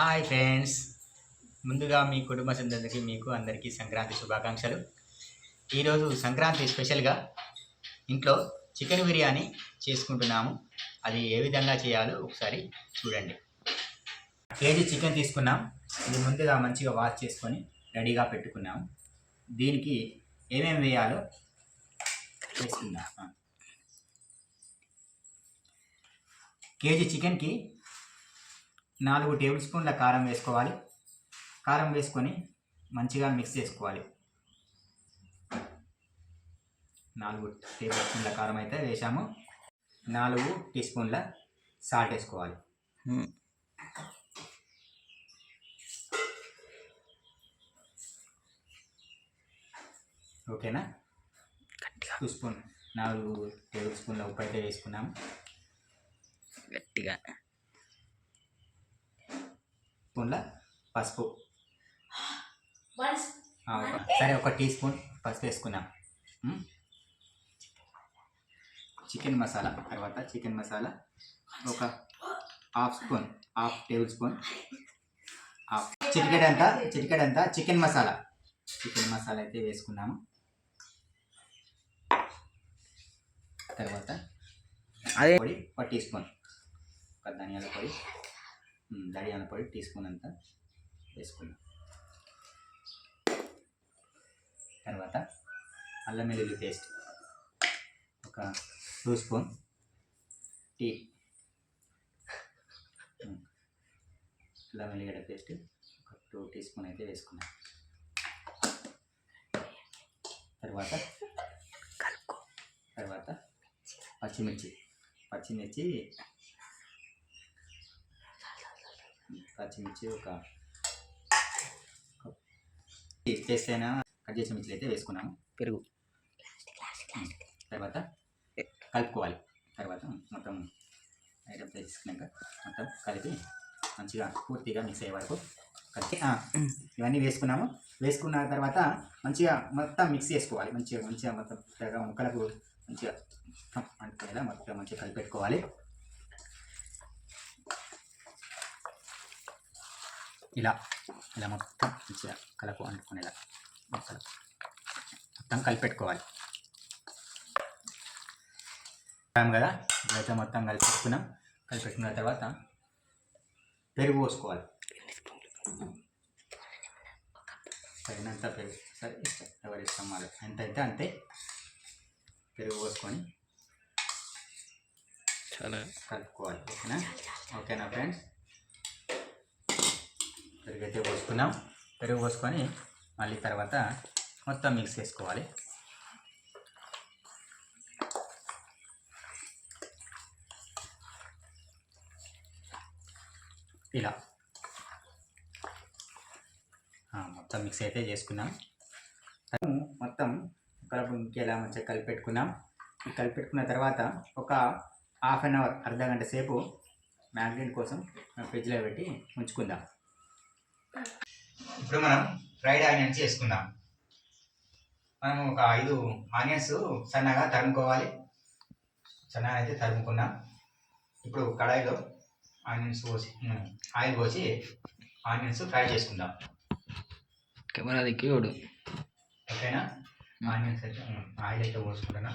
Hi friends, ముందుగా మీ కుటుంబ సభ్యులందరికీ మీకు అందరికీ సంక్రాంతి శుభాకాంక్షలు. ఈరోజు సంక్రాంతి స్పెషల్గా ఇంట్లో చికెన్ బిర్యానీ చేసుకుంటున్నాము. అది ఏ విధంగా చేయాలో ఒకసారి చూడండి. కేజీ చికెన్ తీసుకున్నాం. ఇది ముందుగా మంచిగా వాష్ చేసుకొని రెడీగా పెట్టుకున్నాము. దీనికి ఏమేమి వేయాలో చేసుకుందాం. కేజీ చికెన్కి 4 టేబుల్ స్పూన్ల కారం వేసుకోవాలి. కారం వేసుకొని మంచిగా మిక్స్ చేసుకోవాలి. 4 టేబుల్ స్పూన్ల కారం అయితే వేసాము. 4 టీ స్పూన్ల సాల్ట్ వేసుకోవాలి. ఓకేనా? 2 స్పూన్ 4 టేబుల్ స్పూన్ల ఉప్పు అయితే వేసుకున్నాము. గట్టిగా స్పూన్ల పసుపు, సరే 1 టీ స్పూన్ పసుపు వేసుకున్నాం. చికెన్ మసాలా, తర్వాత చికెన్ మసాలా ఒక హాఫ్ టేబుల్ స్పూన్, చిటికెడంతా చికెన్ మసాలా అయితే వేసుకున్నాము. తర్వాత అదే పొడి 1 టీ స్పూన్, ధనియాల పొడి టీ స్పూన్ అంతా వేసుకున్నాం. తర్వాత అల్లం వెల్లుల్లి పేస్ట్ ఒక 2 స్పూన్, టీ అల్లం వెల్లిగడ్డ పేస్ట్ ఒక 2 టీ స్పూన్ అయితే వేసుకున్నాం. తర్వాత పచ్చిమిర్చి ఒక పేస్ట్ అయినా కట్ చేసిన మిర్చిలు అయితే వేసుకున్నాము. పెరుగు తర్వాత కలుపుకోవాలి. తర్వాత మొత్తం ఐటమ్స్ వేసుకున్నాక మొత్తం కలిపి మంచిగా పూర్తిగా మిక్స్ అయ్యే వరకు కలిపి ఇవన్నీ వేసుకున్న తర్వాత మంచిగా మొత్తం మిక్స్ చేసుకోవాలి. మంచిగా మొత్తం ముక్కలకు మంచిగా అంటుకునేలా మొత్తం మంచిగా కలిపెట్టుకోవాలి. ఇలా మొత్తం మంచిగా కలకు అంటుకునేలా మొత్తం కలిపెట్టుకోవాలి కదా. ఇప్పుడైతే మొత్తం కలిపెట్టుకున్న తర్వాత పెరుగు పోసుకోవాలి. తగినంత పెరుగు, సరే ఎవరి ఇష్టం వాళ్ళు ఎంతైతే అంతే పెరుగు పోసుకొని చాలా కలుపుకోవాలి. ఓకేనా ఫ్రెండ్స్? పెరుగు అయితే పోసుకున్నాం. పెరుగు పోసుకొని మళ్ళీ తర్వాత మొత్తం మిక్స్ చేసుకోవాలి. ఇలా మొత్తం మిక్స్ అయితే చేసుకున్నాం. మొత్తం ఇంకేలా మంచిగా కలిపెట్టుకున్న తర్వాత ఒక హాఫ్ అన్ అవర్, అర్ధగంట సేపు మ్యాగ్నెట్ కోసం ఫ్రిడ్జ్లో పెట్టి ఉంచుకుందాం. ఇప్పుడు మనం ఫ్రైడ్ ఆనియన్స్ చేసుకుందాం. మనం ఒక 5 ఆనియన్స్ సన్నగా తరుముకోవాలి. సన్నగా అయితే తరుముకున్నాం. ఇప్పుడు కడాయిలో ఆయిల్ పోసి ఆనియన్స్ ఫ్రై చేసుకుందాం. కెమెరా దిక్కిడు. ఓకేనా? ఆనియన్స్ అయితే ఆయిల్ అయితే పోసుకుంటున్నా.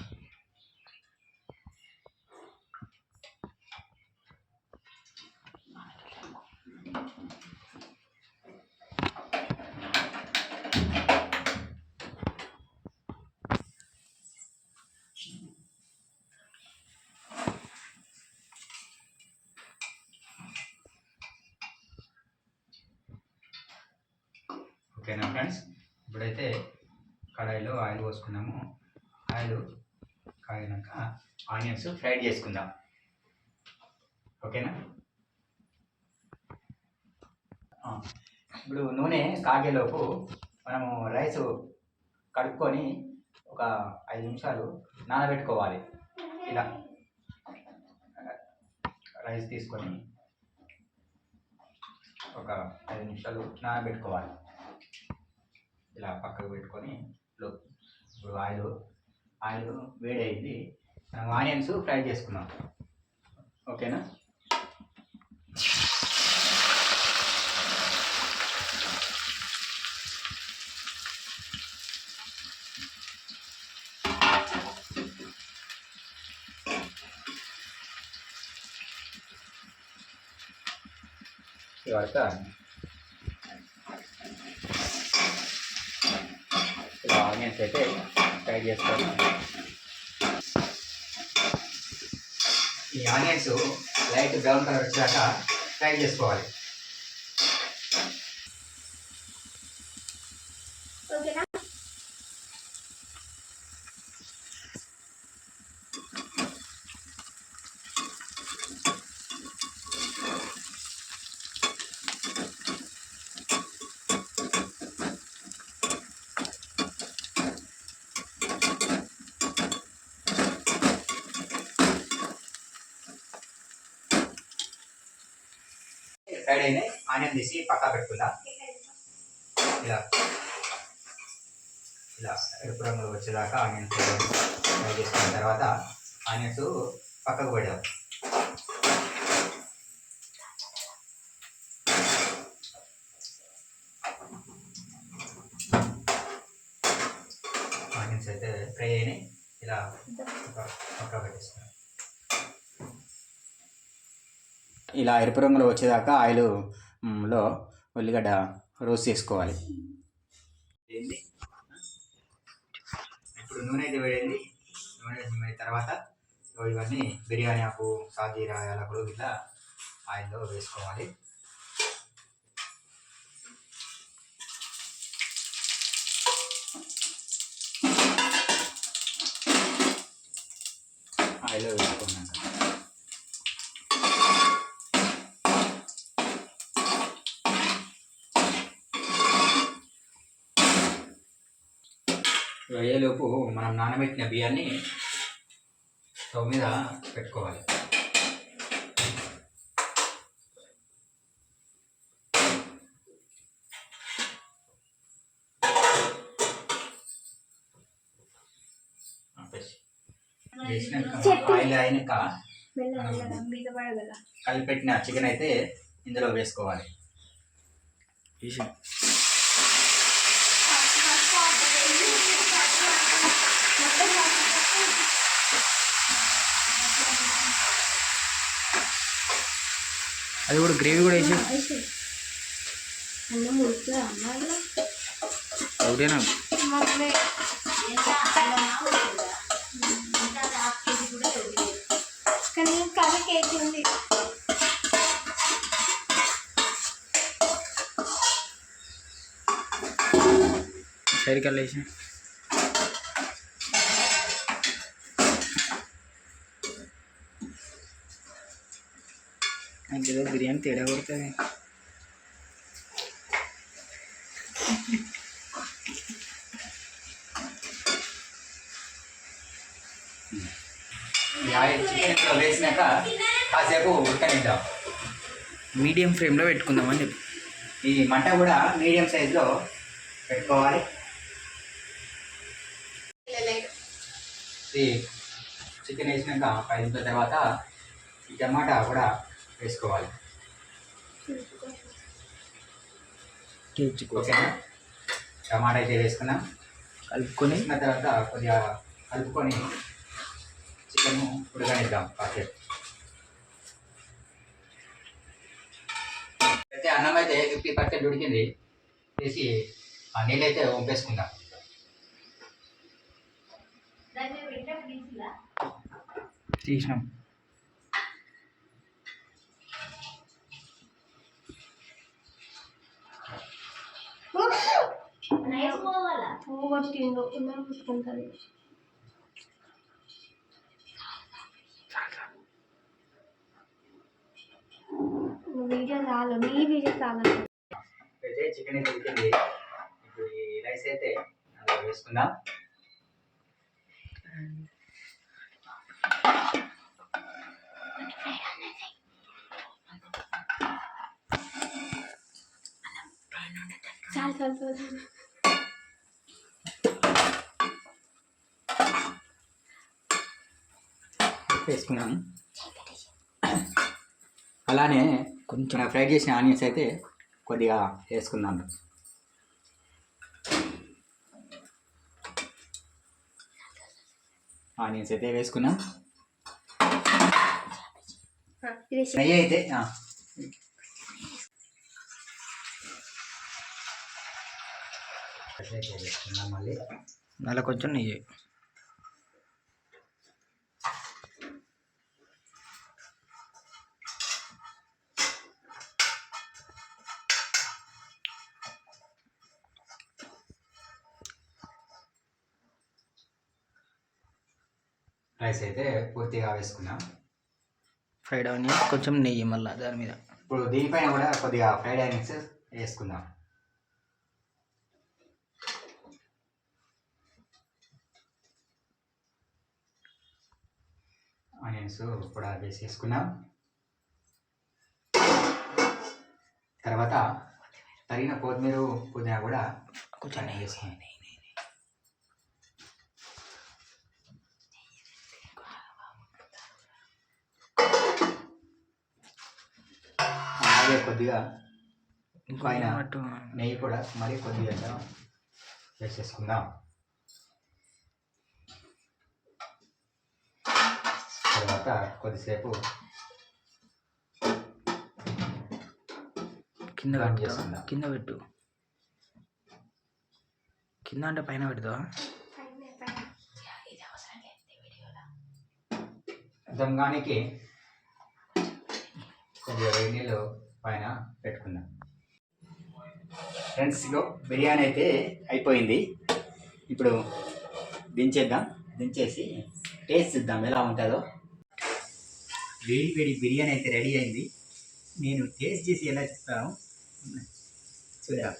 ఓకేనా ఫ్రెండ్స్? ఇప్పుడైతే కడాయిలో ఆయిల్ పోసుకున్నాము. ఆయిల్ కాగినాక ఆనియన్స్ ఫ్రై చేసుకుందాం. ఓకేనా? ఇప్పుడు నూనె కాగేలోపు మనము రైస్ కడుక్కొని ఒక 5 నిమిషాలు నానబెట్టుకోవాలి. ఇలా రైస్ తీసుకొని ఒక 5 నిమిషాలు నానబెట్టుకోవాలి. ఇలా పక్కకు పెట్టుకొని ఇప్పుడు ఆయిల్ వేడైంది. మనం ఆనియన్స్ ఫ్రై చేసుకున్నాం. ఓకేనా? వరకు ఇలా ఆనియన్స్ అయితే ఫ్రై చేసుకొని ఈ ఆనియన్స్ లైట్ బ్రౌన్ కలర్ వచ్చాక ఫ్రై చేసుకోవాలి. ఫ్రైడ్ అయినాయి, ఆనియన్ తీసి పక్కా పెట్టుకుందాం. ఇలా ఇలా ఎరుపు రంగులు వచ్చేదాకా ఆనియన్స్ ఫ్రై చేసుకున్న తర్వాత ఆనియన్స్ పక్కకు పెడదాం. ఆనియన్స్ అయితే ఫ్రై అయినాయి, ఇలా పక్కా పెట్టేసుకున్నాం. ఇలా ఎరుపు రంగులో వచ్చేదాకా ఆయిల్లో ఉల్లిగడ్డ రోస్ట్ చేసుకోవాలి. ఇప్పుడు నూనె అయితే వేయండి. నూనె వేసిన తర్వాత ఇవన్నీ బిర్యానీ ఆకు, సాజీరా, యాలకులు ఇట్లా ఆయిల్లో వేసుకోవాలి. ఆయిల్లో వేసుకున్నాక వేయేలోపు మనం నానబెట్టిన బియ్యాన్ని స్టవ్ మీద పెట్టుకోవాలి. ఆయిల్ అయినాక కలిపెట్టిన చికెన్ అయితే ఇందులో వేసుకోవాలి. అది కూడా గ్రేవీ కూడా వేసి ఒకటేనా సైడ్ కల్లా వేసి ఏదో బిర్యానీ తేడా కొడుతుంది. చికెన్ వేసినాక కాసేపు ఉడకనిద్దాం. మీడియం ఫ్లేమ్లో పెట్టుకుందామని చెప్పి ఈ మంట కూడా మీడియం సైజులో పెట్టుకోవాలి. చికెన్ వేసినాక 5 నిమిషాల తర్వాత ఈ టమాటా కూడా వేసుకోవాలి. ఓకేనా? టమాటా అయితే వేసుకున్నాం. కలుపుకొని తర్వాత కొద్దిగా కలుపుకొని చికెన్ ఉడకనిద్దాం కాసేపు. అయితే అన్నం అయితే 50% ఉడికింది. వేసి ఆ నీళ్ళు అయితే వంపేసుకుందాం. తీసినాం. అయితే చికెన్ అయితే ఉడికింది. ఇప్పుడు ఈ రైస్ అయితే అందులో వేసుకుందాం. వేసుకున్నాం. అలానే కొంచెం ఫ్రై చేసిన ఆనియన్స్ అయితే కొద్దిగా వేసుకుందాం. ఆనియన్స్ అయితే వేసుకున్నాం. నెయ్యి అయితే చేసుకుందాం మళ్ళీ. అలా కొంచెం నెయ్యి. రైస్ అయితే పూర్తిగా వేసుకున్నాం. ఫ్రైడ్ ఆనియన్స్ కొంచెం నెయ్యి మళ్ళీ దాని మీద. ఇప్పుడు దీనిపైన కూడా కొద్దిగా ఫ్రైడ్ ఆనియన్స్ వేసుకుందాం. ఆనియన్స్ కూడా వేసేసుకున్నాం. తర్వాత తరిగిన కొత్తిమీర పుదీనా కూడా కొంచెం నెయ్యి వేసుకున్నాం. అలాగే కొద్దిగా పైన నెయ్యి కూడా మరి కొద్దిగా వేసేసుకుందాం. తర్వాత కొద్దిసేపు కింద పెట్టు. కింద పెట్టు. కింద అంటే పైన పెడతావా? దమ్గానికి కొద్దిగా వేడి నీళ్ళు పైన పెట్టుకుందాం. ఫ్రెండ్స్, బిర్యానీ అయితే అయిపోయింది. ఇప్పుడు దించేద్దాం. దించేసి టేస్ట్ చూద్దాం ఎలా ఉంటుందో. వేడి వేడి బిర్యానీ అయితే రెడీ అయింది. నేను టేస్ట్ చేసి ఎలా చెప్తాను చూద్దాం.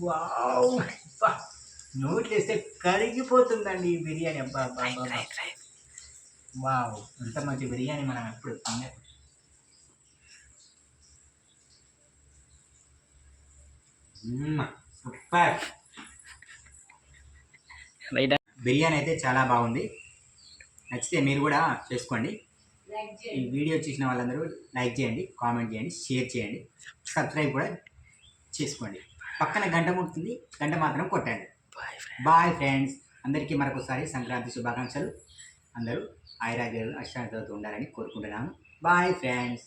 వావ్, నోట్లు వేస్తే కరిగిపోతుందండి ఈ బిర్యానీ. అబ్బా అబ్బా అబ్బా, వావ్, ఎంత మంచి బిర్యానీ మనం ఎప్పుడు తినలేదు. సూపర్. బిర్యానీ అయితే చాలా బాగుంది. నచ్చితే మీరు కూడా చేసుకోండి. ఈ వీడియో చూసిన వాళ్ళందరూ లైక్ చేయండి, కామెంట్ చేయండి, షేర్ చేయండి, సబ్స్క్రైబ్ కూడా చేసుకోండి. పక్కన గంట ముడుతుంది, గంట మాత్రం కొట్టండి. Bye friends. అందరికీ మరొకసారి సంక్రాంతి శుభాకాంక్షలు. అందరూ ఆయురాగ్యాలు అష్టాలతో ఉండాలని కోరుకుంటున్నాను. Bye friends.